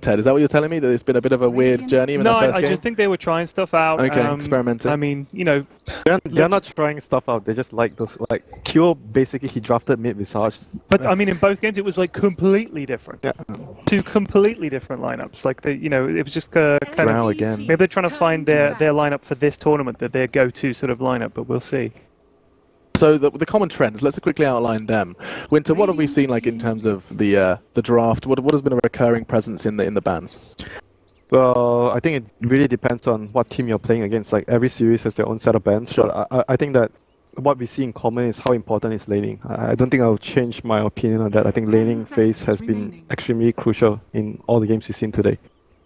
Ted? Is that what you're telling me? That it's been a bit of a weird journey in that first game? I just think they were trying stuff out. Okay, experimenting. I mean, you know... They're not trying stuff out. They just like those... Like, Q, basically, he drafted mid-Visage. But, I mean, in both games, it was, like, completely different. Yeah. Two completely different lineups. Like, you know, it was just kind Drow of... again. Maybe they're trying to find their lineup for this tournament, their go-to sort of lineup, but we'll see. So the common trends, let's quickly outline them. Winter, what have we seen like in terms of the draft? What has been a recurring presence in the bans? Well, I think it really depends on what team you're playing against. Like every series has their own set of bans. Sure. But I think that what we see in common is how important is laning. I don't think I'll change my opinion on that. I think laning phase has been extremely crucial in all the games we've seen today.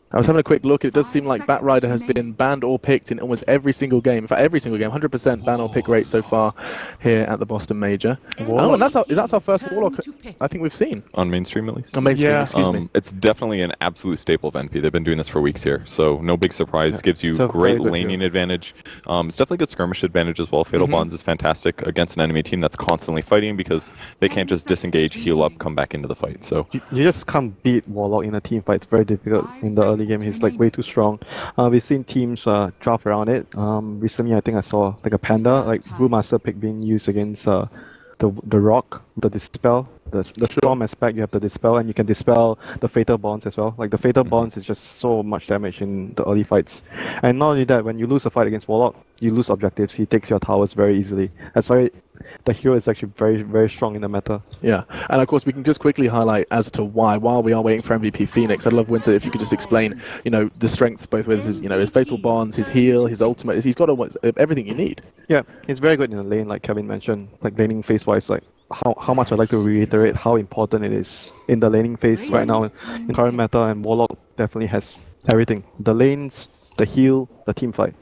I was having a quick look. It does seem like Batrider has been banned or picked in almost every single game. In fact, every single game, 100% ban or pick rate so far here at the Boston Major. Oh, and that's our first Warlock I think we've seen. On mainstream, at least? On mainstream, excuse me. It's definitely an absolute staple of NP. They've been doing this for weeks here, so no big surprise. Yeah. Gives you So great laning advantage. It's definitely good skirmish advantage as well. Fatal Bonds is fantastic against an enemy team that's constantly fighting because they can't just disengage, heal up, come back into the fight. So you just can't beat Warlock in a team fight. It's very difficult in the early game. He's like way too strong. We've seen teams draft around it. Recently, I think I saw like a Panda, like Brewmaster pick being used against the Rock, the Dispel, the Storm aspect. You have the Dispel, and you can dispel the Fatal Bonds as well. Like the Fatal Bonds is just so much damage in the early fights. And not only that, when you lose a fight against Warlock, you lose objectives. He takes your towers very easily. That's why the hero is actually very, very strong in the meta. Yeah, and of course we can just quickly highlight as to why. While we are waiting for MVP Phoenix, I'd love Winter if you could just explain, you know, the strengths both with his, you know, his Fatal Bonds, his heal, his ultimate. He's got almost everything you need. Yeah, he's very good in the lane, like Kevin mentioned. Like laning phase-wise, like how much I'd like to reiterate how important it is in the laning phase right now in current meta, and Warlock definitely has everything: the lanes, the heal, the team fight.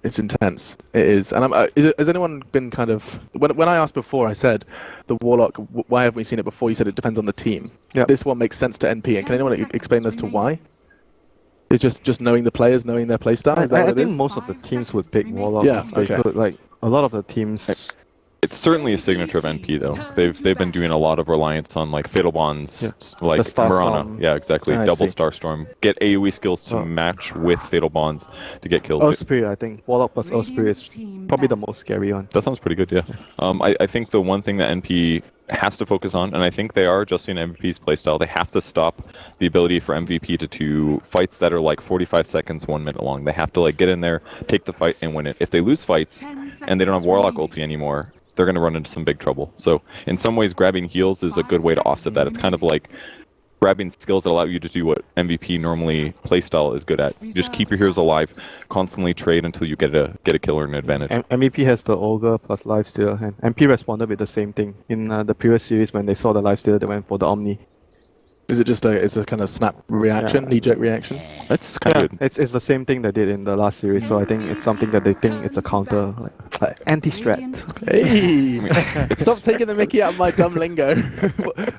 It's intense. It is. And has anyone been kind of... When I asked before, I said, the Warlock, why haven't we seen it before? You said it depends on the team. Yeah. This one makes sense to NP. And can anyone explain as to why? It's just knowing the players, knowing their playstyle? I think most of the teams would pick Warlock. Yeah, if they could. Like, a lot of the teams... It's certainly a signature of NP though. They've been doing a lot of reliance on like Fatal Bonds, like Murana. Yeah, exactly. Double Starstorm. Get AoE skills to match with Fatal Bonds to get kills. Earth Spirit, I think. Warlock plus Earth Spirit is probably the most scary one. That sounds pretty good, yeah. I think the one thing that NP has to focus on, and I think they are adjusting MVP's playstyle, they have to stop the ability for MVP to do fights that are like 45 seconds, 1 minute long. They have to like get in there, take the fight, and win it. If they lose fights and they don't have Warlock ulti anymore, they're going to run into some big trouble. So in some ways, grabbing heals is a good way to offset that. It's kind of like grabbing skills that allow you to do what MVP normally playstyle is good at. You just keep your heroes alive, constantly trade until you get a kill or an advantage. MVP has the Ogre plus Lifesteal, and MP responded with the same thing. In the previous series, when they saw the Lifesteal, they went for the Omni. Is it just a kind of snap reaction, knee-jerk reaction? That's kind of good. It's the same thing they did in the last series, so I think it's something that they think it's a counter, like anti-strat. Hey! Stop taking the mickey out of my dumb lingo.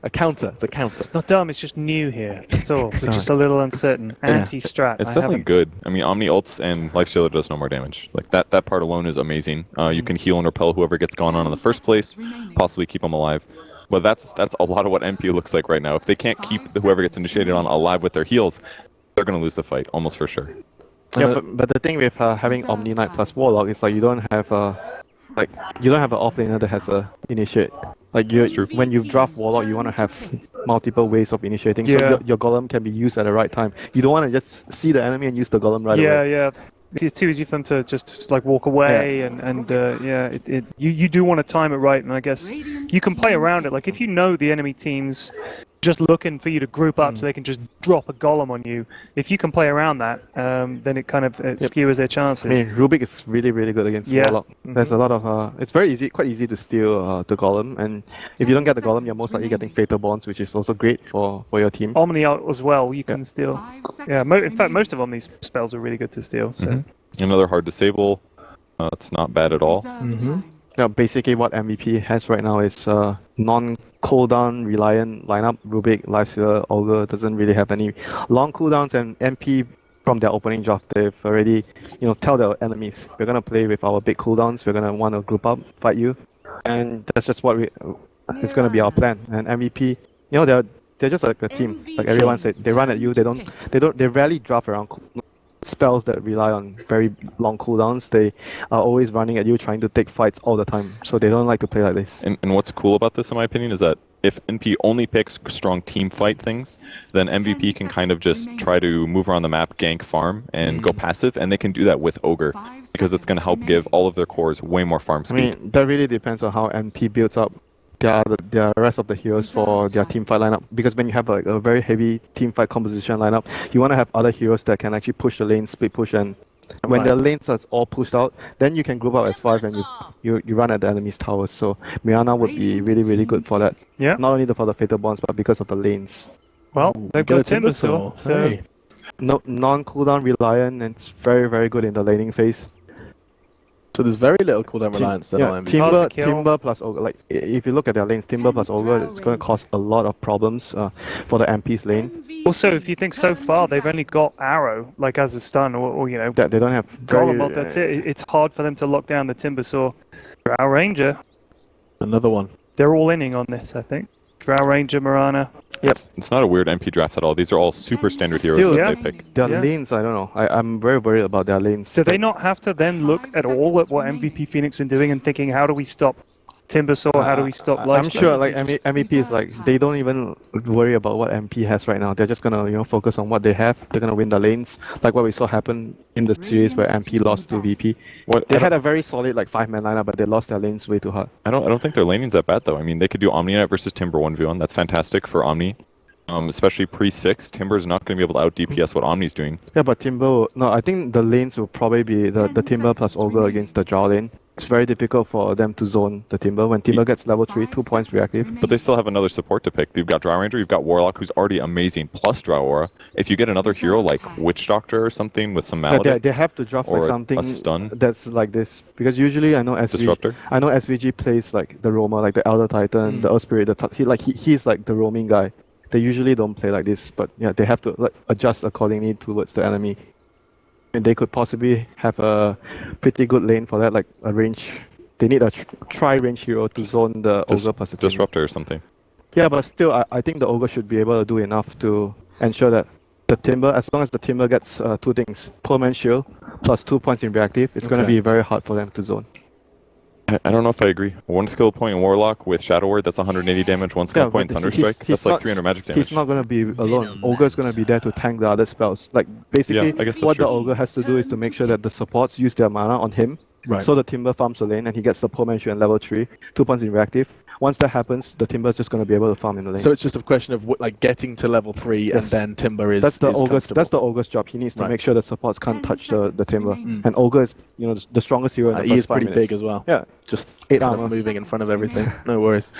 A counter, it's a counter. It's not dumb, it's just new here, that's all. We're just a little uncertain. Anti-strat. It's definitely good. I mean, Omni ults and Lifestealer does no more damage. Like, that part alone is amazing. You can heal and repel whoever gets gone on in the first place, possibly keep them alive. But that's a lot of what MP looks like right now. If they can't keep whoever gets initiated on alive with their heals, they're going to lose the fight, almost for sure. Yeah, but the thing with having Omni Knight plus Warlock is like you don't have an off laner that has a initiate. Like when you draft Warlock, you want to have multiple ways of initiating, so your Golem can be used at the right time. You don't want to just see the enemy and use the Golem right away. Yeah. It's too easy for them to just like walk away, you do want to time it right, and I guess you can play around it. Like if you know the enemy team's just looking for you to group up so they can just drop a Golem on you, if you can play around that, then it kind of skewers their chances. I mean, Rubik is really, really good against Warlock. There's a lot of it's quite easy to steal the Golem, and if you don't get the Golem, you're most likely getting Fatal Bonds, which is also great for your team. Omni out as well, you can steal. Yeah, in fact, most of Omni's spells are really good to steal. So. Another hard disable. It's not bad at all. Yeah, basically what MVP has right now is non-cooldown reliant lineup. Rubik, Lifestealer, Ogre doesn't really have any long cooldowns, and MP from their opening draft, they've already, tell their enemies, we're gonna play with our big cooldowns, we're gonna want to group up, fight you, and that's just what it's gonna be our plan. And MVP, they're they're just like a team. Like everyone said, they run at you. They rarely draft around spells that rely on very long cooldowns. They are always running at you, trying to take fights all the time. So they don't like to play like this. And what's cool about this, in my opinion, is that if NP only picks strong team fight things, then MVP can kind of just try to move around the map, gank, farm, and go passive, and they can do that with Ogre, because it's going to help give all of their cores way more farm speed. I mean, that really depends on how NP builds up their rest of the heroes for their team fight lineup. Because when you have like a very heavy team fight composition lineup, you want to have other heroes that can actually push the lane, split push, and when the lanes are all pushed out, then you can group up as 5 and you run at the enemy's towers. So Mirana would be really, really good for that. Yeah. Not only for the Fatal Bonds, but because of the lanes. Well, they've got a Timbersaw, so... Hey. No, non-cooldown reliant, and it's very, very good in the laning phase. So there's very little cooldown reliance then on MVP. Timber plus Ogre. Like, if you look at their lanes, Timber plus Ogre, it's going to cause a lot of problems for the MP's lane. Also, if you think so far, they've only got Arrow, like as a stun, or you know, That they don't have Golem, that's it. It's hard for them to lock down the Timbersaw. Drow Ranger, Another one. they're all inning on this, I think. Drow Ranger, Mirana. Yep. It's not a weird MP draft at all. These are all super standard heroes Still, that they pick. Their lanes, I don't know. I'm very worried about their lanes. Do they not have to then look at all at what MVP Phoenix is doing and thinking, how do we stop Timbersaw? How do we stop I'm sure like MVP is like, they don't even worry about what MP has right now. They're just gonna focus on what they have. They're gonna win the lanes, like what we saw happen in the series where MP lost to VP. They had a very solid like 5-man lineup, but they lost their lanes way too hard. I don't think their laning's that bad though. I mean, they could do Omni versus Timber 1v1. That's fantastic for Omni. Especially pre-6, Timber's not going to be able to out-DPS what Omni's doing. Yeah, but Timber... No, I think the lanes will probably be the Timber plus Ogre against the Drow lane. It's very difficult for them to zone the Timber. When Timber gets level 3, 2 points reactive. But they still have another support to pick. You've got Drow Ranger, you've got Warlock, who's already amazing, plus Drow Aura. If you get another hero like Witch Doctor or something with some Maledict, Yeah, they have to draft like something a stun that's like this. Because usually I know Disruptor. SVG plays like the Roamer, like the Elder Titan, the Earth Spirit, he's like the roaming guy. They usually don't play like this, but yeah, they have to like adjust accordingly towards the enemy. And they could possibly have a pretty good lane for that, like a range. They need a tri-range hero to zone the Ogre plus the Timber. Disruptor or something. Yeah, but still, I think the Ogre should be able to do enough to ensure that the Timber, as long as the Timber gets 2 things, Poor Man's Shield plus 2 points in reactive, it's going to be very hard for them to zone. I don't know if I agree. 1 skill point in Warlock with Shadow Word, that's 180 damage. 1 skill point in Thunderstrike, that's like 300 magic damage. He's not going to be alone. Ogre's going to be there to tank the other spells. Like, basically, I guess that's what true. the Ogre has to do is to make sure that the supports use their mana on him. Right. So the Timber farms the lane and he gets the Poor Man's Shield and level 3, 2 points in reactive. Once that happens, the Timber's just going to be able to farm in the lane. So it's just a question of like getting to level 3 and then Timber is That's the comfortable. Ogre's job. He needs to make sure the supports can't touch the Timber. And Ogre is, the strongest hero in the He first is 5 pretty minutes. big as well. Yeah, just 8 armor. Moving in front of everything. No worries.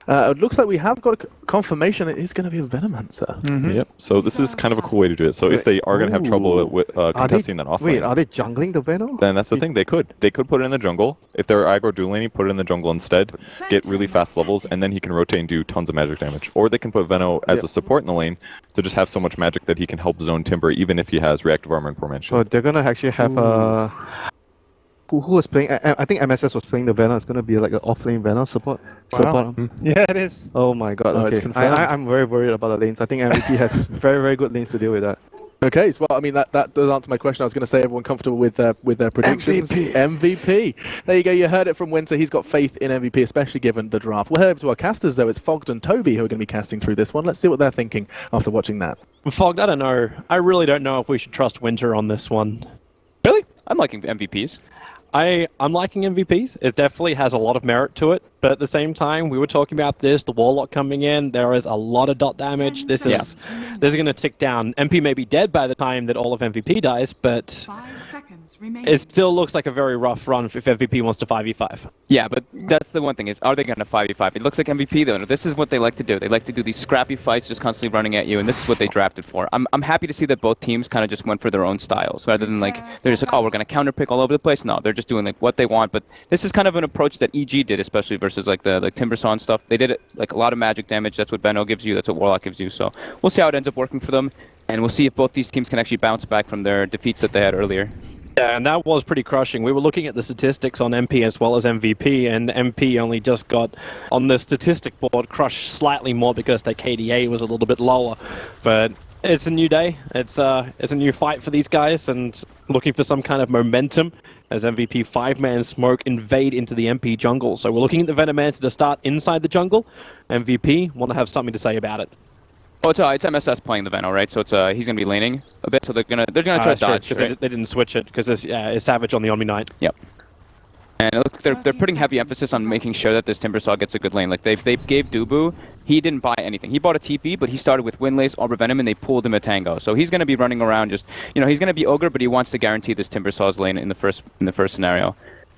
It looks like we have got a confirmation it is going to be a Venomancer. Yep. So this is kind of a cool way to do it. So if they are going to have trouble with contesting that offlane, Wait, are they jungling the Venom? then that's the thing. They could put it in the jungle. If they're aggro dual laning, put it in the jungle instead. Get really fast levels, and then he can rotate and do tons of magic damage. Or they can put Veno as a support in the lane to just have so much magic that he can help zone Timber, even if he has reactive armor and Poor Man's Shield. So they're gonna actually have who was playing? I think MSS was playing the Venom. It's gonna be like an offlane Venom support. Wow. Yeah, it is. Oh my god. Okay. It's confirmed. I'm very worried about the lanes. I think MVP has very, very good lanes to deal with that. Okay, so well, I mean that does answer my question. I was going to say everyone comfortable with their predictions. MVP. There you go. You heard it from Winter. He's got faith in MVP, especially given the draft. We'll head over to our casters though. It's Fogged and Toby who are going to be casting through this one. Let's see what they're thinking after watching that. Fogged, I don't know. I really don't know if we should trust Winter on this one. Really? I'm liking MVPs. I'm liking MVPs. It definitely has a lot of merit to it, but at the same time, we were talking about this, the Warlock coming in, there is a lot of dot damage. This is going to tick down. MP may be dead by the time that all of MVP dies, but it still looks like a very rough run if MVP wants to 5v5. Yeah, but that's the one thing is, are they going to 5v5? It looks like MVP though. This is what they like to do. They like to do these scrappy fights, just constantly running at you, and this is what they drafted for. I'm happy to see that both teams kind of just went for their own styles, rather than like, they're just like, oh, we're going to counterpick all over the place. No, they're just doing like what they want, but this is kind of an approach that EG did, especially versus like the Timbersaw and stuff. They did it like a lot of magic damage. That's what Veno gives you. That's what Warlock gives you. So we'll see how it ends up working for them, and we'll see if both these teams can actually bounce back from their defeats that they had earlier. Yeah, and that was pretty crushing. We were looking at the statistics on MP as well as MVP, and MP only just got on the statistic board crushed slightly more because their KDA was a little bit lower. But it's a new day. It's a new fight for these guys, and looking for some kind of momentum as MVP 5-man smoke invade into the MP jungle. So we're looking at the Venomancer to start inside the jungle. MVP want to have something to say about it. Well, it's MSS playing the Veno, right? So it's he's gonna be laning a bit. So they're gonna try to dodge. Right? They didn't switch it because it's Savage on the Omni Knight. Yep. And look, they're putting heavy emphasis on making sure that this Timbersaw gets a good lane. Like they gave Dubu, he didn't buy anything. He bought a TP, but he started with Windlace, Arbor Venom, and they pulled him a Tango. So he's gonna be running around just, he's gonna be Ogre, but he wants to guarantee this Timbersaw's lane in the first scenario.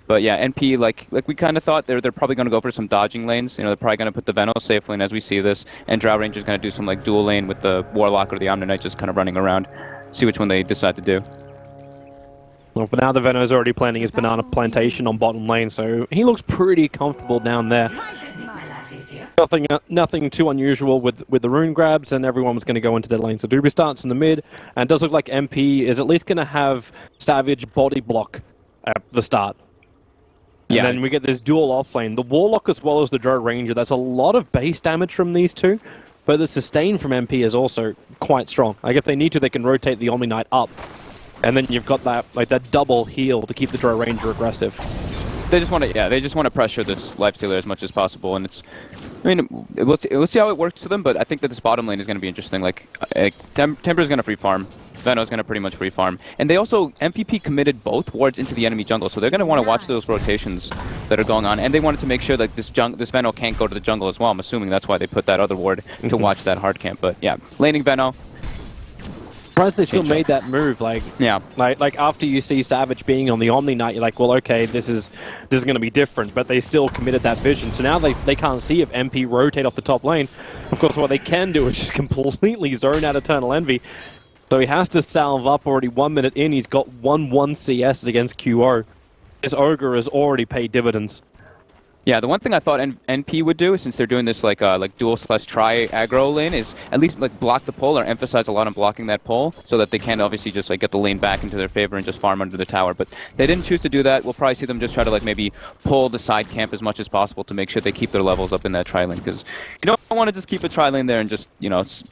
But yeah, NP, like we kind of thought, they're probably going to go for some dodging lanes. They're probably going to put the Veno safe lane as we see this, and Drow Ranger's going to do some like dual lane with the Warlock or the Omni Knight just kind of running around. See which one they decide to do. Well, for now, the Veno's already planning his banana plantation on bottom lane, so he looks pretty comfortable down there. Nothing too unusual with the rune grabs, and everyone was going to go into their lane. So Dubu starts in the mid, and it does look like MP is at least going to have Savage body block at the start. And then we get this dual offlane. The Warlock as well as the Drow Ranger. That's a lot of base damage from these two, but the sustain from MP is also quite strong. Like if they need to, they can rotate the Omni Knight up, and then you've got that double heal to keep the Drow Ranger aggressive. They just want to pressure this Lifestealer as much as possible, and we'll see how it works to them. But I think that this bottom lane is going to be interesting. Timber's going to free farm. Veno's going to pretty much free farm. And they also, MVP committed both wards into the enemy jungle, so they're going to want to watch those rotations that are going on. And they wanted to make sure that this Veno can't go to the jungle as well. I'm assuming that's why they put that other ward to watch that hard camp. But yeah, laning Veno. Surprised they still made that move. Like after you see Savage being on the Omni Knight, you're like, well, okay, this is going to be different. But they still committed that vision. So now they can't see if MP rotate off the top lane. Of course, what they can do is just completely zone out Eternal Envy. So he has to salve up already 1 minute in. He's got 1-1 CS against QO. His Ogre has already paid dividends. Yeah, the one thing I thought NP would do, since they're doing this like dual/tri aggro lane, is at least block the pull or emphasize a lot on blocking that pull, so that they can obviously just get the lane back into their favor and just farm under the tower. But they didn't choose to do that. We'll probably see them just try to maybe pull the side camp as much as possible to make sure they keep their levels up in that tri lane, because you don't want to just keep a tri lane there and just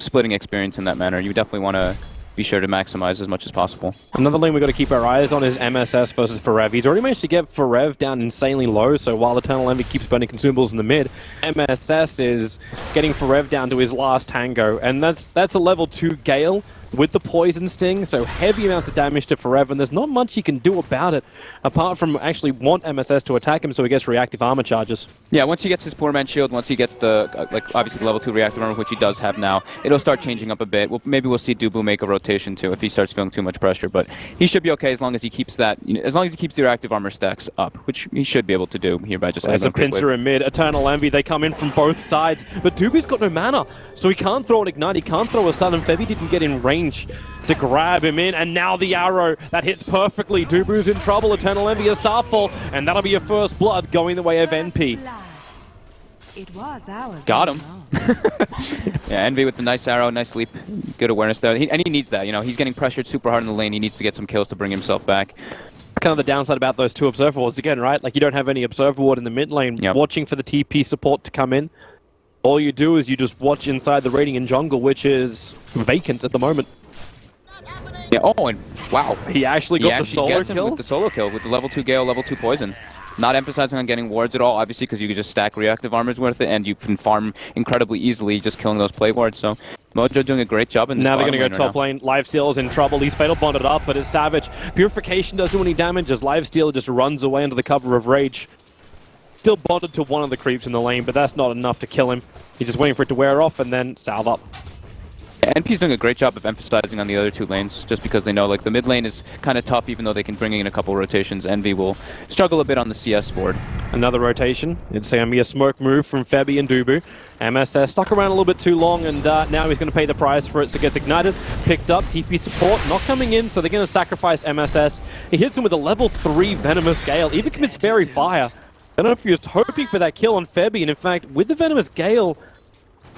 splitting experience in that manner. You definitely want to be sure to maximize as much as possible. Another lane we've got to keep our eyes on is MSS versus Forev. He's already managed to get Forev down insanely low, so while Eternal Envy keeps burning consumables in the mid, MSS is getting Forev down to his last tango, and that's a level 2 Gale with the Poison Sting, so heavy amounts of damage to Forev, and there's not much he can do about it, apart from actually want MSS to attack him so he gets reactive armor charges. Yeah, once he gets his Poor Man's Shield, once he gets the, obviously the level 2 reactive armor, which he does have now, it'll start changing up a bit. Maybe we'll see Dubu make a rotation too if he starts feeling too much pressure, but he should be okay as long as he keeps that, as long as he keeps the reactive armor stacks up, which he should be able to do here by just There's a pincer in mid, Eternal Envy, they come in from both sides, but Dubu's got no mana, so he can't throw an Ignite, he can't throw a stun, and Febby didn't get in range to grab him in, and now the arrow that hits perfectly. Dubu's in trouble, Eternal Envy a Starfall, and that'll be a first blood going the way of NP. It was ours. Got him. Yeah, Envy with the nice arrow, nice leap, good awareness there. And he needs that, he's getting pressured super hard in the lane, he needs to get some kills to bring himself back. It's kind of the downside about those 2 Observer Wards again, right? You don't have any Observer Ward in the mid lane, watching for the TP support to come in. All you do is you just watch inside the Radiant jungle, which is vacant at the moment. Yeah, oh, and wow. He actually got the solo kill? With the solo kill, with the level 2 Gale, level 2 Poison. Not emphasizing on getting wards at all, obviously, because you can just stack reactive armors with it, and you can farm incredibly easily just killing those plague wards. So Mojo doing a great job in this. Now they're going to go top lane. Lifesteal's in trouble. He's fatal bonded up, but it's Savage. Purification doesn't do any damage as Lifesteal just runs away under the cover of Rage. Still bonded to one of the creeps in the lane, but that's not enough to kill him. He's just waiting for it to wear off and then salve up. NP's doing a great job of emphasizing on the other 2 lanes, just because they know the mid lane is kind of tough, even though they can bring in a couple rotations. Envy will struggle a bit on the CS board. Another rotation. It's going to be a smoke move from Febby and Dubu. MSS stuck around a little bit too long, and now he's going to pay the price for it. So gets ignited, picked up, TP support, not coming in, so they're going to sacrifice MSS. He hits him with a level 3 Venomous Gale, even commits Fairy Fire. I don't know if he was hoping for that kill on Febby, and in fact, with the Venomous Gale,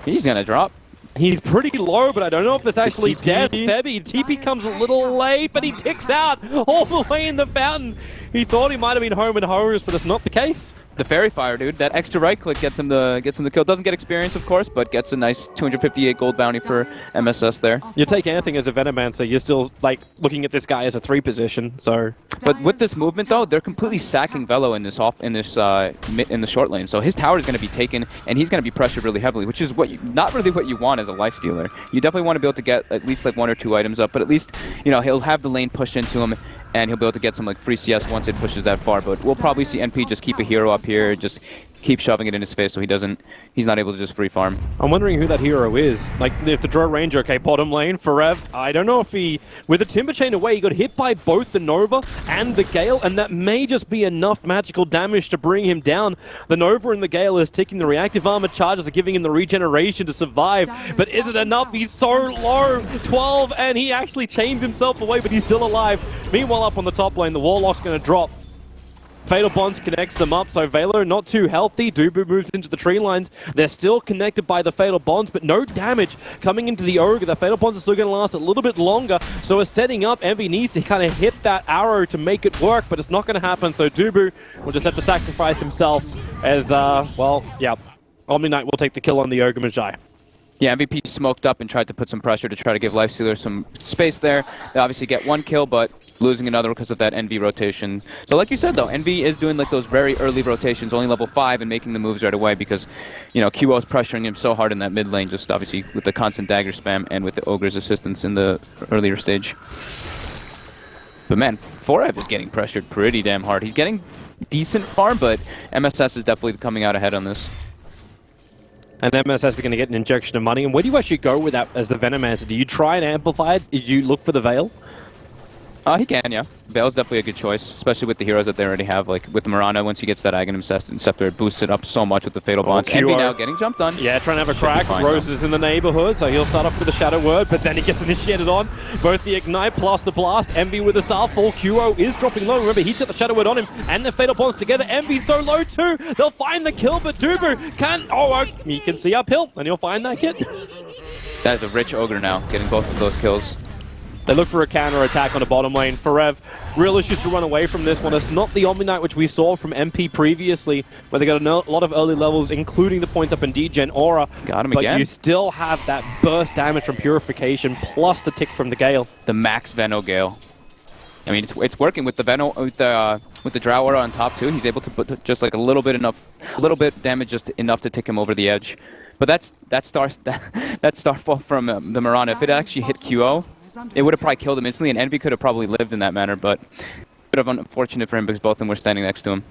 he's going to drop. He's pretty low, but I don't know if it's actually dead. Febby, TP comes a little late, but he ticks out all the way in the fountain. He thought he might have been home and hosed, but it's not the case. The Fairy Fire, dude. That extra right click gets him the kill. Doesn't get experience, of course, but gets a nice 258 gold bounty for MSS there. You take anything as a Venomancer, you're still like looking at this guy as a 3 position. So, but with this movement though, they're completely sacking Velo in the short lane. So his tower is going to be taken, and he's going to be pressured really heavily, which is not really what you want as a lifestealer. You definitely want to be able to get at least like 1 or 2 items up, but at least he'll have the lane pushed into him. And he'll be able to get some like free CS once it pushes that far. But we'll probably see NP just keep a hero up here, just keep shoving it in his face so he's not able to just free farm. I'm wondering who that hero is. Like, if the Drow Ranger, okay, bottom lane, Forever. I don't know if with the Timber Chain away, he got hit by both the Nova and the Gale, and that may just be enough magical damage to bring him down. The Nova and the Gale is ticking, the reactive armor charges are giving him the regeneration to survive, but is it enough? He's so low, 12, and he actually chains himself away, but he's still alive. Meanwhile, up on the top lane, the Warlock's going to drop. Fatal Bonds connects them up, so Velo not too healthy. Dubu moves into the tree lines. They're still connected by the Fatal Bonds, but no damage coming into the Ogre. The Fatal Bonds are still going to last a little bit longer, so it's setting up. Envy needs to kind of hit that arrow to make it work, but it's not going to happen, so Dubu will just have to sacrifice himself as, Omni Knight will take the kill on the Ogre Magi. Yeah, MVP smoked up and tried to put some pressure to try to give Lifestealer some space there. They obviously get 1 kill, but losing another because of that Envy rotation. So like you said though, Envy is doing like those very early rotations, only level 5, and making the moves right away because, QO is pressuring him so hard in that mid lane, just obviously with the constant dagger spam and with the Ogre's assistance in the earlier stage. But man, Forev is getting pressured pretty damn hard. He's getting decent farm, but MSS is definitely coming out ahead on this. And MSS is going to get an injection of money. And where do you actually go with that as the Venomancer? Do you try and amplify it? Do you look for the Veil? He can, yeah. Veil's definitely a good choice, especially with the heroes that they already have. Like with Muerta, once he gets that Aghanim Scepter, it boosts it up so much with the Fatal Bonds. Envy now getting jumped on. Yeah, trying to have a crack. Rose is in the neighborhood, so he'll start off with the Shadow Word, but then he gets initiated on. Both the Ignite plus the Blast. Envy with the Starfall. QO is dropping low. Remember, he's got the Shadow Word on him, and the Fatal Bonds together. Envy's so low too. They'll find the kill, but Dubu can't. He can see uphill, and he'll find that kit. That is a rich Ogre now, getting both of those kills. They look for a counter-attack on the bottom lane. Forev, real issues to run away from this one. It's not the Omni Knight which we saw from MP previously, where they got a lot of early levels, including the points up in Degen Aura. Got him but again. You still have that burst damage from Purification, plus the tick from the Gale. The max Veno Gale. I mean, it's working with the Veno, with the Drow Aura on top too. He's able to put just like a little bit damage, just enough to tick him over the edge. But that Starfall from the Muerta, if it actually hit QO, it would have probably killed him instantly, and Envy could have probably lived in that manner, but bit of unfortunate for him because both of them were standing next to him.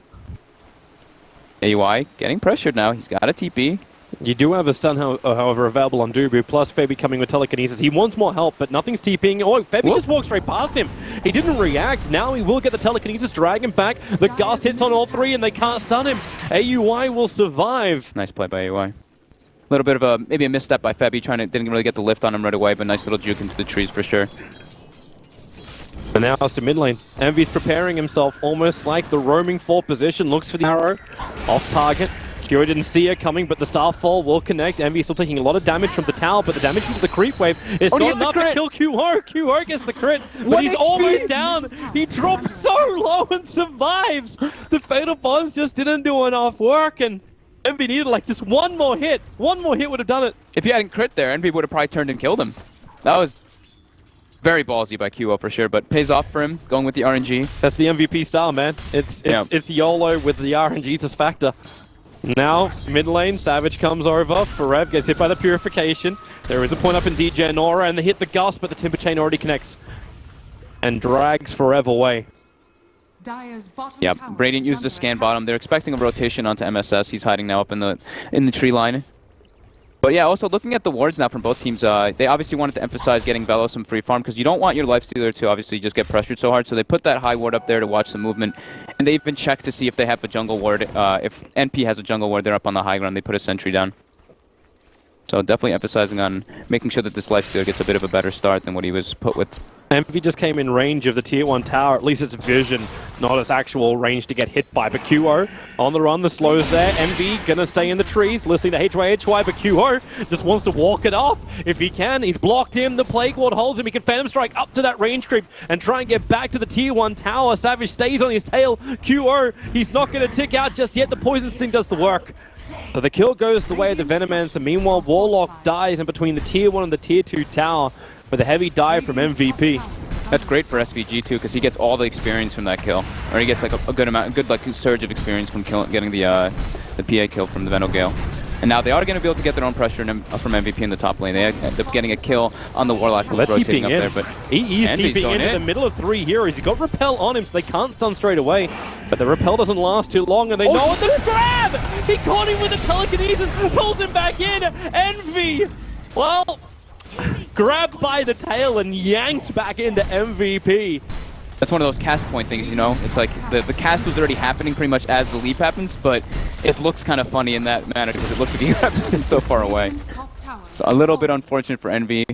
AY getting pressured now. He's got a TP. You do have a stun, however, available on Dubu, plus Febby coming with telekinesis. He wants more help, but nothing's TPing. Oh, Febby just walks straight past him. He didn't react. Now he will get the telekinesis, drag him back. The Gust hits on all 3, and they can't stun him. AUI will survive. Nice play by AUI. A little bit of maybe a misstep by Febby, didn't really get the lift on him right away, but nice little juke into the trees for sure. But now it's to mid lane. Envy's preparing himself almost like the roaming 4 position. Looks for the arrow. Off target. Kira didn't see it coming, but the Starfall will connect. Envy still taking a lot of damage from the tower, but the damage into the creep wave is not enough to kill QO. QO gets the crit, but he's almost down. He drops so low and survives. The Fatal Bonds just didn't do enough work, and Envy needed like just one more hit. One more hit would have done it. If he hadn't crit there, Envy would have probably turned and killed him. That was very ballsy by QO for sure, but pays off for him, going with the RNG. That's the MVP style, man. It's YOLO with the RNG as factor. Now, mid lane, Savage comes over. Forev gets hit by the Purification. There is a point up in Degen Aura, and they hit the Gust, but the Timber Chain already connects. And drags Forev away. Yeah, Radiant used the scan bottom. They're expecting a rotation onto MSS. He's hiding now up in the tree line. But yeah, also looking at the wards now from both teams, they obviously wanted to emphasize getting Velo some free farm because you don't want your lifestealer to obviously just get pressured so hard. So they put that high ward up there to watch the movement. And they even checked to see if they have a jungle ward. If NP has a jungle ward, they're up on the high ground. They put a sentry down. So definitely emphasizing on making sure that this lifestealer gets a bit of a better start than what he was put with Envy just came in range of the tier 1 tower, at least it's vision, not its actual range to get hit by. But QO on the run, the slows there. Envy gonna stay in the trees, listening to HY, but QO just wants to walk it off. If he can, he's blocked him, the Plague Ward holds him, he can Phantom Strike up to that range creep and try and get back to the tier 1 tower. Savage stays on his tail. QO, he's not gonna tick out just yet, the Poison Sting does the work. So the kill goes the way of the Venomancer. Meanwhile, Warlock dies in between the tier 1 and the tier 2 tower with a heavy dive from MVP. That's great for SVG too, because he gets all the experience from that kill, or he gets like a good amount, a good like surge of experience from getting the PA kill from the Veno Gale. And now they are going to be able to get their own pressure from MVP in the top lane. They end up getting a kill on the Warlock who's rotating up there. But he's TPing in the middle of 3 heroes. He's got Repel on him, so they can't stun straight away. But the Repel doesn't last too long, and they know what the grab! He caught him with a telekinesis, pulls him back in. Envy, well, grabbed by the tail and yanked back into MVP. That's one of those cast point things, you know? It's like the cast was already happening pretty much as the leap happens, but it looks kind of funny in that manner because it looks like he grabbed him so far away. So a little bit unfortunate for Envy.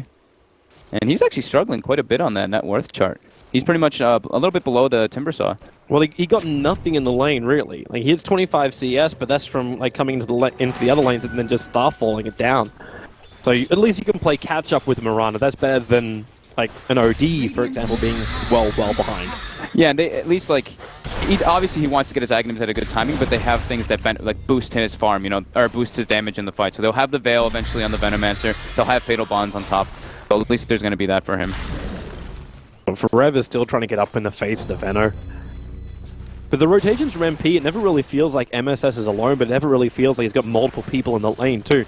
And he's actually struggling quite a bit on that net worth chart. He's pretty much a little bit below the Timbersaw. Well, he got nothing in the lane, really. Like, he hits 25 CS, but that's from like coming into the other lanes and then just starfalling it down. So at least you can play catch-up with Miranda. That's better than like an OD, for example, being well behind. Yeah, and they at least like, obviously he wants to get his Aghanim's at a good timing, but they have things that like boost his farm, you know, or boost his damage in the fight. So they'll have the Veil eventually on the Venomancer. They'll have Fatal Bonds on top. So at least there's going to be that for him. For Rev is still trying to get up in the face of the Veno. But the rotations from MP, it never really feels like MSS is alone, but it never really feels like he's got multiple people in the lane too.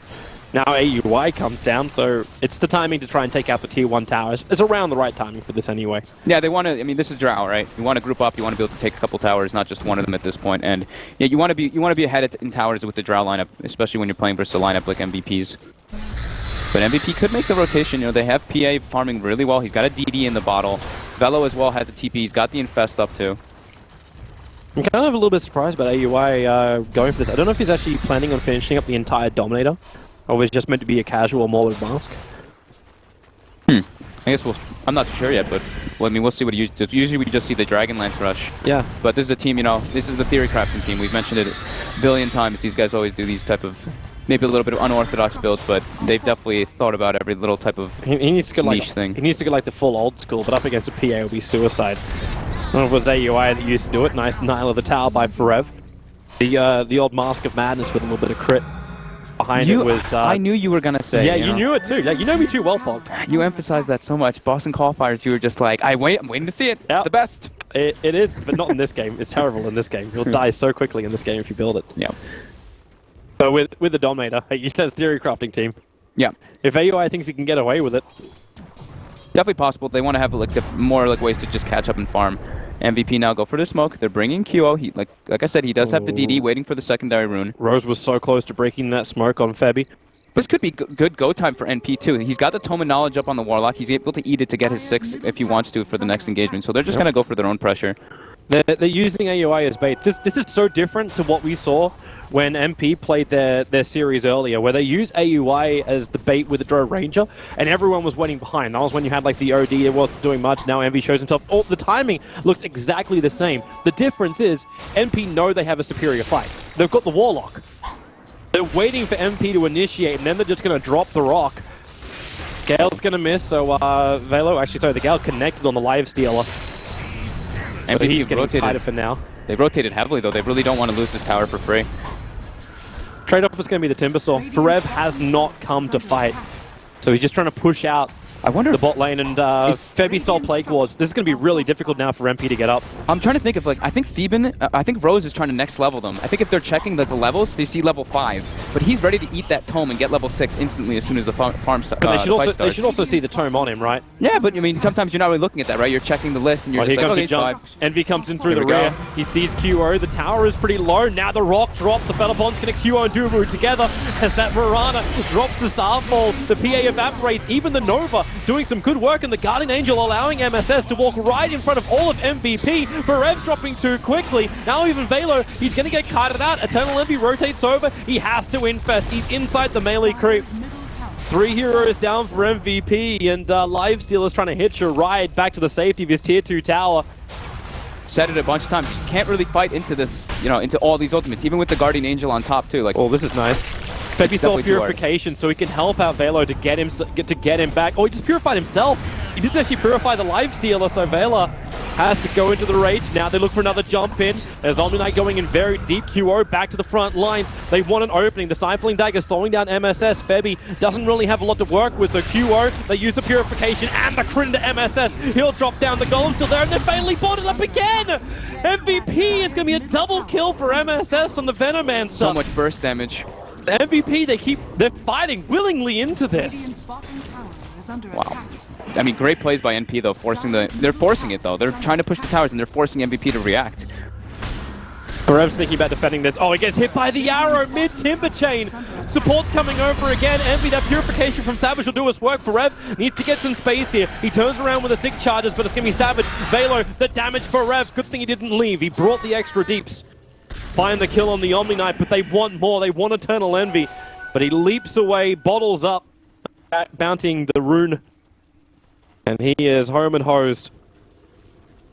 Now AUI comes down, so it's the timing to try and take out the tier 1 towers. It's around the right timing for this anyway. Yeah, they want to, I mean, this is Drow, right? You want to group up, you want to be able to take a couple towers, not just one of them at this point. And yeah, you want to be ahead in towers with the Drow lineup, especially when you're playing versus a lineup like MVP's. But MVP could make the rotation, you know, they have PA farming really well. He's got a DD in the bottle. Velo as well has a TP, he's got the Infest up too. I'm kind of a little bit surprised about AUI going for this. I don't know if he's actually planning on finishing up the entire Dominator, or was it just meant to be a casual Morlid Mask? I guess I'm not sure yet, but well, I mean, we'll see what he uses. Usually we just see the Dragonlance rush. Yeah. But this is a team, you know, this is the theory crafting team. We've mentioned it a billion times. These guys always do these type of, maybe a little bit of unorthodox builds, but they've definitely thought about every little type of he needs to go niche like, thing. He needs to go like the full old school, but up against a PA will be suicide. I don't know if it was AUI that used to do it. Nice Nile of the Tower by Forev. The old Mask of Madness with a little bit of crit. Behind it was... I knew you were going to say. Yeah, you knew it too. Yeah, you know me too well, Pog. You emphasized that so much. Boston Qualifiers, you were just like, I'm waiting to see it. It's the best. It is, but not in this game. It's terrible in this game. You'll die so quickly in this game if you build it. Yeah. So with the Dominator, hey, you said theory crafting team. Yeah. If AUI thinks he can get away with it. Definitely possible. They want to have like more like ways to just catch up and farm. MVP now go for the smoke. They're bringing QO. He like I said, he does have the DD waiting for the secondary rune. Rose was so close to breaking that smoke on Febby. This could be good go time for NP too. He's got the Tome of Knowledge up on the Warlock. He's able to eat it to get his 6 if he wants to for the next engagement. So they're just gonna go for their own pressure. They're using AUI as bait. This is so different to what we saw when MP played their series earlier, where they used AUI as the bait with the Drow Ranger, and everyone was waiting behind. That was when you had like the OD, it wasn't doing much. Now MV shows himself. Oh, the timing looks exactly the same. The difference is MP know they have a superior fight. They've got the Warlock. They're waiting for MP to initiate, and then they're just going to drop the rock. Gale's going to miss, so Velo, actually, sorry, the Gale connected on the Live Stealer. And so he's getting tighter for now. They've rotated heavily, though. They really don't want to lose this tower for free. Trade-off is going to be the Timbersaw. Forev has not come to fight, so he's just trying to push out I wonder the bot lane, and Febby stole Plague Wards. This is going to be really difficult now for MP to get up. I'm trying to think of, like, I think Theban, I think Rose is trying to next level them. I think if they're checking the levels, they see level 5. But he's ready to eat that Tome and get level 6 instantly as soon as the farm starts. But they should also see the Tome on him, right? Yeah, but I mean, sometimes you're not really looking at that, right? You're checking the list and you're just like, okay, jump. Envy comes in through the rear. He sees QO. The tower is pretty low. Now the rock drops. The Battle Bond's going to QO and Duru together as that Mirana drops the Starfall. The PA evaporates. Even the Nova doing some good work, and the Guardian Angel allowing MSS to walk right in front of all of MVP. Forev dropping too quickly. Now even Velo, he's going to get kited out. Eternal Envy rotates over. He has to infest. He's inside the melee creep. 3 heroes down for MVP, and Lifesteal is trying to hitch a ride back to the safety of his tier 2 tower. Said it a bunch of times. You can't really fight into this, you know, into all these ultimates, even with the Guardian Angel on top too. Like, oh, this is nice. Febby saw Purification, so he can help out Velo to get him back. Oh, he just purified himself. He didn't actually purify the Lifestealer, so Vela has to go into the rage. Now they look for another jump in. There's Omni-Knight going in very deep. QO back to the front lines. They want an opening. The Stifling Dagger slowing down MSS. Febby doesn't really have a lot to work with. So QO, they use the Purification and the crit into MSS. He'll drop down. The Golem's still there, and they're fatally botted up again. MVP is going to be a double kill for MSS on the Venomancer. So much burst damage. The MVP, they're fighting willingly into this. Wow. I mean, great plays by NP though, they're forcing it though. They're trying to push the towers and they're forcing MVP to react. Rev's thinking about defending this. Oh, he gets hit by the arrow mid-timber chain. Support's coming over again. Envy, that purification from Savage will do his work for Rev. Needs to get some space here. He turns around with the stick charges, but it's going to be Savage. Velo, the damage for Rev. Good thing he didn't leave. He brought the extra deeps. Find the kill on the Omni-Knight, but they want more. They want Eternal Envy. But he leaps away, bottles up, bountying the rune. And he is home and hosed.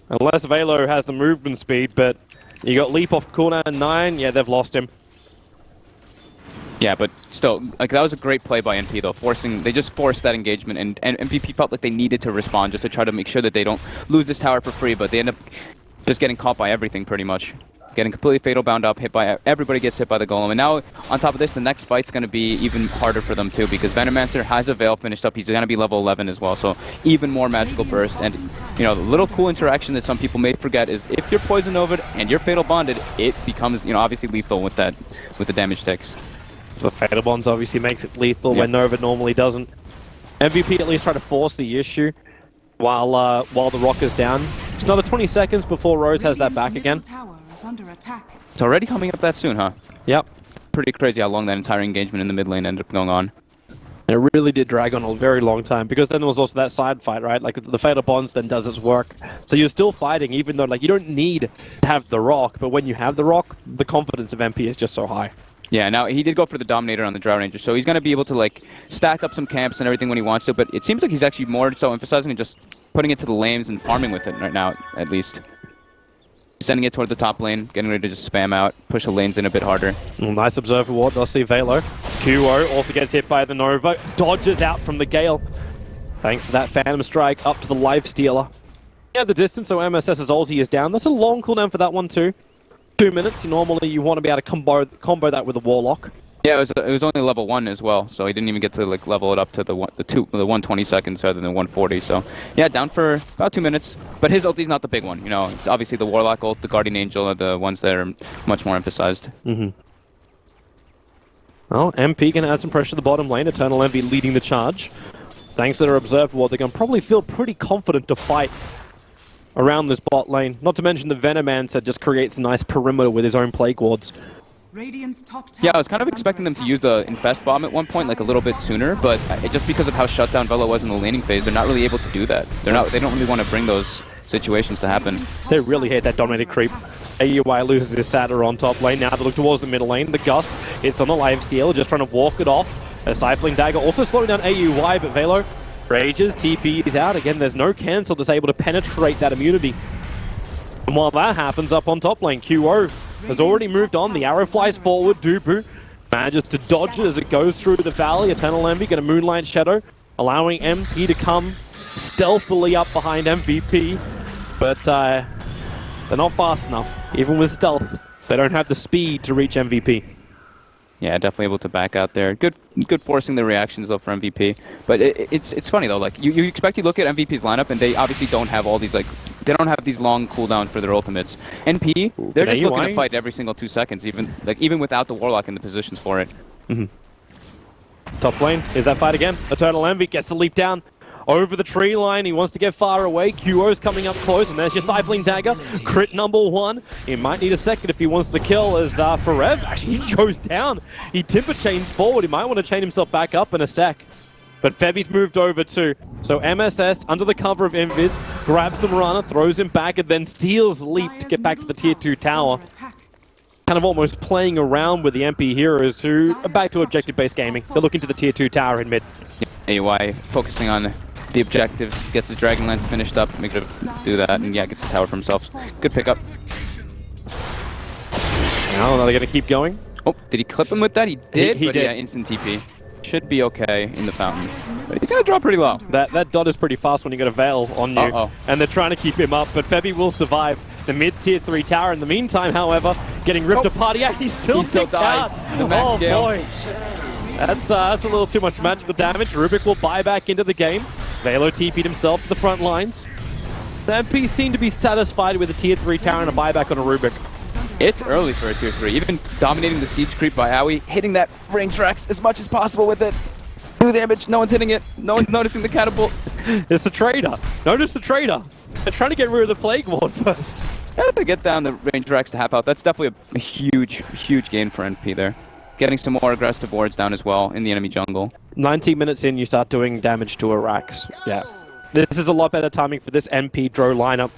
Unless Velo has the movement speed, but you got leap off cooldown 9. Yeah, they've lost him. Yeah, but still, like, that was a great play by NP though. They just forced that engagement, and MVP felt like they needed to respond just to try to make sure that they don't lose this tower for free, but they end up just getting caught by everything pretty much. Getting completely fatal bound up, everybody gets hit by the Golem. And now, on top of this, the next fight's going to be even harder for them too, because Venomancer has a Veil finished up. He's going to be level 11 as well, so even more magical burst. And, you know, the little cool interaction that some people may forget is if you're poison over and you're fatal bonded, it becomes, you know, obviously lethal with the damage ticks. The fatal bonds obviously makes it lethal when Nova normally doesn't. MVP at least try to force the issue while the rock is down. It's another 20 seconds before Rose has that back again. Under attack. It's already coming up that soon, huh? Yep. Pretty crazy how long that entire engagement in the mid lane ended up going on. It really did drag on a very long time, because then there was also that side fight, right? Like, the Fatal Bonds then does its work. So you're still fighting, even though, like, you don't need to have the rock, but when you have the rock, the confidence of MP is just so high. Yeah, now he did go for the Dominator on the Drow Ranger, so he's going to be able to, like, stack up some camps and everything when he wants to, but it seems like he's actually more so emphasizing and just putting it to the lanes and farming with it right now, at least. Sending it toward the top lane, getting ready to just spam out, push the lanes in a bit harder. Nice Observer Ward, they'll see Velo. QO also gets hit by the Nova, dodges out from the Gale. Thanks to that Phantom Strike up to the Lifestealer. Yeah, the distance, so MSS's ulti is down. That's a long cooldown for that one too. 2 minutes, normally you want to be able to combo that with a Warlock. Yeah, it was only level 1 as well, so he didn't even get to like level it up to the 120 seconds rather than 140. So yeah, down for about 2 minutes. But his ulti's not the big one, you know. It's obviously the Warlock ult, the Guardian Angel are the ones that are much more emphasized. Well, MP can add some pressure to the bottom lane. Eternal Envy leading the charge. Thanks to their Observer Ward, they can probably feel pretty confident to fight around this bot lane. Not to mention the Venomancer just creates a nice perimeter with his own Plague Wards. Yeah, I was kind of expecting them to use the Infest Bomb at one point, like a little bit sooner, but just because of how shut down Velo was in the laning phase, they're not really able to do that. They don't really want to bring those situations to happen. They really hate that Dominator creep. AUI loses his Satyr on top lane. Now they look towards the middle lane. The Gust, it's on the Lifestealer, just trying to walk it off. A Stifling Dagger also slowing down AUI, but Velo rages, TP is out. Again, there's no cancel that's able to penetrate that immunity. And while that happens up on top lane, QO has already moved on. The arrow flies forward. Dupu manages to dodge it as it goes through the valley. Eternal Envy get a Moonlight Shadow, allowing MP to come stealthily up behind MVP. But they're not fast enough. Even with stealth, they don't have the speed to reach MVP. Yeah, definitely able to back out there. Good forcing the reactions though for MVP. But it's funny though. Like you expect to look at MVP's lineup, and they obviously don't have all these they don't have these long cooldowns for their ultimates. NP, they're just looking to fight every single 2 seconds, even without the Warlock in the positions for it. Top lane, is that fight again? Eternal Envy gets the leap down over the tree line. He wants to get far away. QO's coming up close, and there's your Stifling Dagger. Crit number 1. He might need a second if he wants the kill, as for Rev, actually, he goes down. He timber chains forward. He might want to chain himself back up in a sec. But Febby's moved over too. So MSS, under the cover of Invis, grabs the Marana, throws him back, and then steals Leap to get back to the tier 2 tower. kind of almost playing around with the MP heroes who are back to objective-based gaming. They're looking to the tier 2 tower in mid. AUI focusing on the objectives, gets his Dragonlance finished up, make it do that, and yeah, gets the tower for himself. Good pickup. Now are they going to keep going? Oh, did he clip him with that? He did, He but did. yeah, instant TP. Should be okay in the fountain. But he's gonna drop pretty low. That dot is pretty fast when you got a Veil on you. Uh-oh. And they're trying to keep him up, but Febby will survive the mid-tier 3 tower. In the meantime, however, getting ripped apart. He actually still dies. out. The max Oh scale. boy. That's a little too much magical damage. Rubik will buy back into the game. Velo TP'd himself to the front lines. The MP seem to be satisfied with a tier 3 tower and a buyback on a Rubik. It's early for a tier 3. Even dominating the siege creep by Aoi, hitting that range Rex as much as possible with it. 2 damage, no one's hitting it. No one's noticing the catapult. It's the trader. Notice the trader. They're trying to get rid of the Plague Ward first. Yeah, they get down the range Rex to half out. That's definitely a huge, huge gain for NP there. Getting some more aggressive wards down as well in the enemy jungle. 19 minutes in, you start doing damage to a Rax. Yeah. This is a lot better timing for this NP Drow lineup.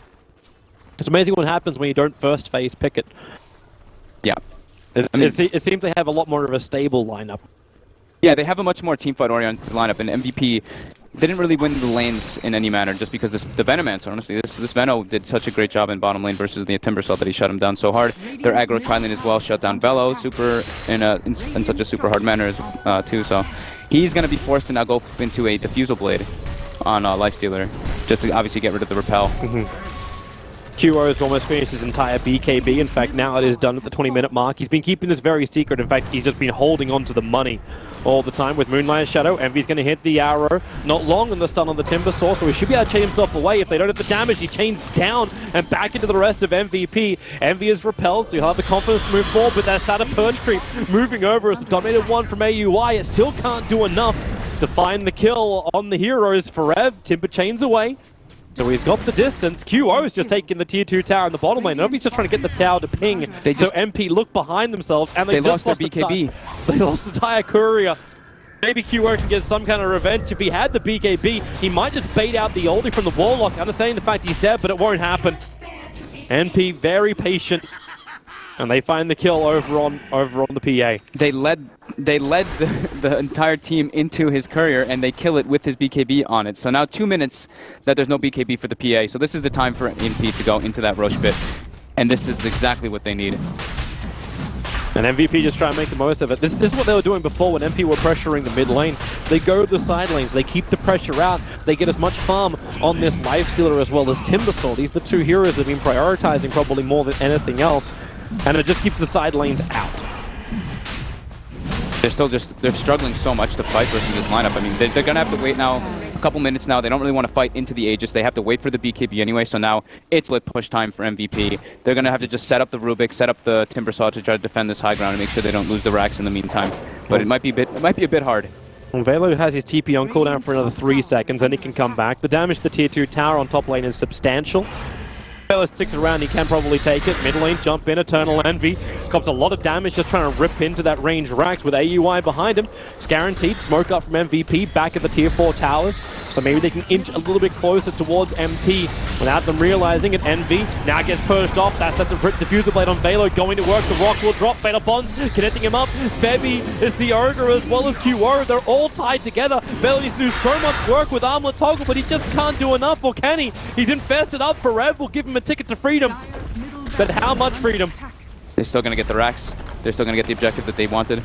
It's amazing what happens when you don't first phase pick it. Yeah. It seems they have a lot more of a stable lineup. Yeah, they have a much more teamfight-oriented lineup, and MVP didn't really win the lanes in any manner just because the Venomancer, honestly. This Veno did such a great job in bottom lane versus the Timbersaw that he shut him down so hard. Their aggro tri-lane as well shut down Velo in such a super hard manner too, so he's going to be forced to now go into a Diffusal Blade on Lifestealer just to obviously get rid of the Repel. QO has almost finished his entire BKB. In fact, now it is done at the 20-minute mark. He's been keeping this very secret. In fact, he's just been holding on to the money all the time with Moonlight Shadow. Envy's going to hit the arrow. Not long on the stun on the Timbersaw, so he should be able to chain himself away. If they don't have the damage, he chains down and back into the rest of MVP. Envy is repelled, so he'll have the confidence to move forward, but that's a Purge creep moving over as the dominated one from AUI. It still can't do enough to find the kill on the heroes. Forev, Timber chains away. So he's got the distance. QO is just taking the tier 2 tower in the bottom lane. Nobody's just trying to get the tower to ping. So MP look behind themselves and they just lost their BKB. They lost the entire courier. Maybe QO can get some kind of revenge. If he had the BKB, he might just bait out the oldie from the Warlock, understanding the fact he's dead, but it won't happen. NP very patient. And they find the kill over on the PA. They led the entire team into his courier, and they kill it with his BKB on it. So now 2 minutes that there's no BKB for the PA. So this is the time for NP to go into that Roche pit. And this is exactly what they need. And MVP just try and make the most of it. This is what they were doing before when MP were pressuring the mid lane. They go to the side lanes, they keep the pressure out, they get as much farm on this Lifestealer as well as Timbersaw. These are the 2 heroes they've been prioritizing probably more than anything else. And it just keeps the side lanes out. They're struggling so much to fight versus this lineup. I mean, they're going to have to wait now a couple minutes now. They don't really want to fight into the Aegis. They have to wait for the BKB anyway, so now it's lit push time for MVP. They're going to have to just set up the Rubik, set up the Timbersaw to try to defend this high ground and make sure they don't lose the Rax in the meantime. But it might be a bit hard. Velo has his TP on cooldown for another 3 seconds, then he can come back. The damage to the tier 2 tower on top lane is substantial. Velo sticks around, he can probably take it. Mid lane, jump in, Eternal Envy. Cops a lot of damage just trying to rip into that range Rax with AUI behind him. It's guaranteed. Smoke up from MVP back at the tier 4 towers. So maybe they can inch a little bit closer towards MP without them realizing it. Envy now gets purged off. That's at the Diffusal Blade on Velo going to work. The Rock will drop. Fatal Bonds connecting him up. Febby is the Ogre as well as QO. They're all tied together. Velo needs to do so much work with Armlet Toggle, but he just can't do enough, or can he? He's infested up. Forev will give him a ticket to freedom. But how much freedom? They're still going to get the Rax. They're still going to get the objective that they wanted.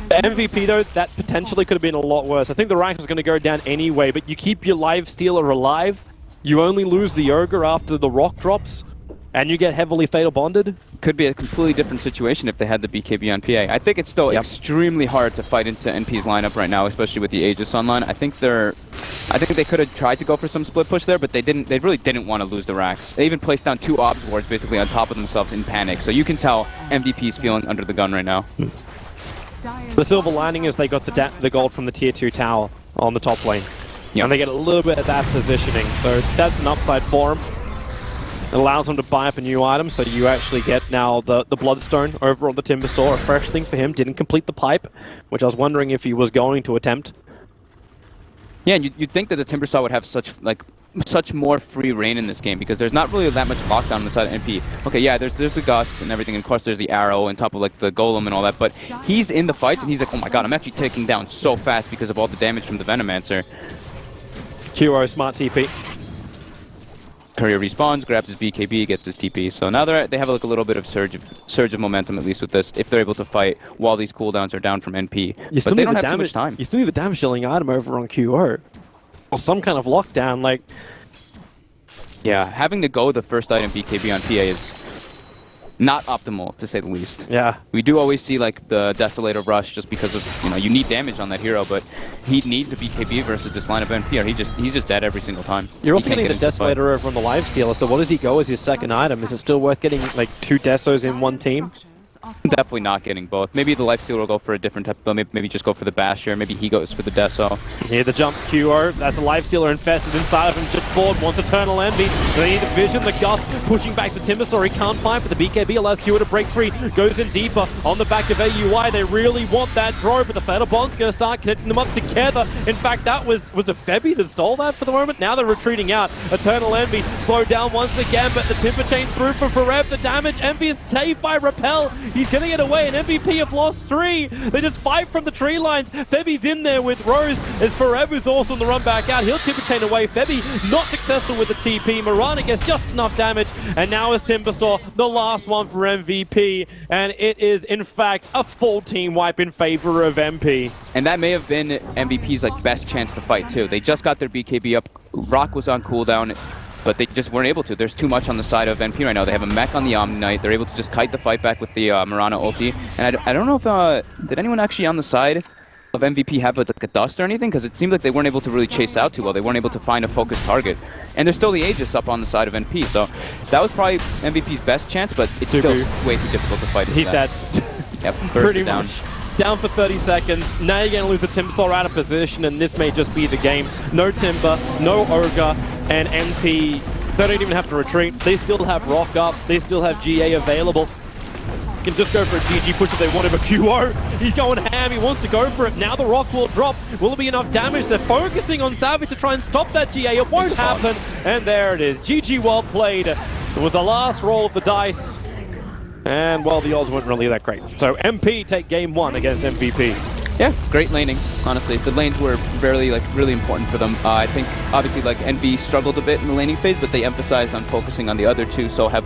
The MVP though, that potentially could have been a lot worse. I think the Rax was going to go down anyway, but you keep your Lifestealer alive. You only lose the Ogre after the Rock drops, and you get heavily Fatal Bonded. Could be a completely different situation if they had the BKB on PA. I think it's still extremely hard to fight into NP's lineup right now, especially with the Aegis online. I think they could have tried to go for some split push there, but they didn't. They really didn't want to lose the Rax. They even placed down 2 Obs wards basically on top of themselves in panic. So you can tell MVP's feeling under the gun right now. The silver lining is they got the gold from the tier 2 tower on the top lane. Yep. And they get a little bit of that positioning, so that's an upside for them. It allows him to buy up a new item, so you actually get now the Bloodstone over on the Timbersaw, a fresh thing for him. Didn't complete the pipe, which I was wondering if he was going to attempt. Yeah, and you'd think that the Timbersaw would have such like such more free reign in this game because there's not really that much lockdown on the side of NP. Okay, yeah, there's the Gust and everything, and of course there's the Arrow on top of like the Golem and all that, but he's in the fights and he's like, oh my god, I'm actually taking down so fast because of all the damage from the Venomancer. QO smart TP. Courier respawns, grabs his BKB, gets his TP. So now they have like a little bit of surge of momentum, at least with this, if they're able to fight while these cooldowns are down from NP. But they don't have too much time. You still need the damage dealing item over on QO. Or some kind of lockdown, like... Yeah, having to go the first item BKB on PA is not optimal, to say the least. Yeah. We do always see like the Desolator rush just because of, you know, you need damage on that hero, but he needs a BKB versus this line of NP, or he's just dead every single time. You're also getting the Desolator over on the Lifestealer, so what does he go as his second item? Is it still worth getting like 2 Desos in one team? Definitely not getting both. Maybe the Lifestealer will go for a different type of build. Maybe just go for the Basher. Maybe he goes for the Deso. Here the jump QO. That's a Lifestealer infested inside of him. Just forward. Wants Eternal Envy. They need the Vision. The Gust pushing back the Timbersaw. He can't find, but the BKB allows QO to break free. Goes in deeper on the back of AUI. They really want that draw, but the Fatal Bond's going to start connecting them up together. In fact, that was it Febby that stole that for the moment? Now they're retreating out. Eternal Envy slowed down once again, but the Timber Chain through for Forev. The damage. Envy is saved by Repel. He's going to get away, and MVP have lost 3. They just fight from the tree lines. Febby's in there with Rose as Forever's also on the run back out. He'll Timber Chain away. Febby not successful with the TP. Mirana gets just enough damage, and now is Timbersaw, the last one for MVP, and it is in fact a full team wipe in favor of MP. And that may have been MVP's like best chance to fight too. They just got their BKB up. Rock was on cooldown, but they just weren't able to. There's too much on the side of NP right now. They have a mech on the Omni Knight. They're able to just kite the fight back with the Mirana ulti. And I don't know if, did anyone actually on the side of MVP have like a Dust or anything? Because it seemed like they weren't able to really chase out too well. They weren't able to find a focused target. And there's still the Aegis up on the side of NP. So that was probably MVP's best chance, but it's still way too difficult to fight. He's dead. Yep, pretty down. much. Down for 30 seconds. Now you're going to lose the Timbersaw out of position, and this may just be the game. No Timber, no Ogre, and NP. They don't even have to retreat. They still have Rock up. They still have GA available. Can just go for a GG push if they want him. A QO. He's going ham. He wants to go for it. Now the Rock will drop. Will it be enough damage? They're focusing on Savage to try and stop that GA. It won't happen. And there it is. GG, well played. It was the last roll of the dice. And, well, the odds weren't really that great. So MP take game 1 against MVP. Yeah, great laning, honestly. The lanes were really important for them. I think, obviously, like, NV struggled a bit in the laning phase, but they emphasized on focusing on the other two, so have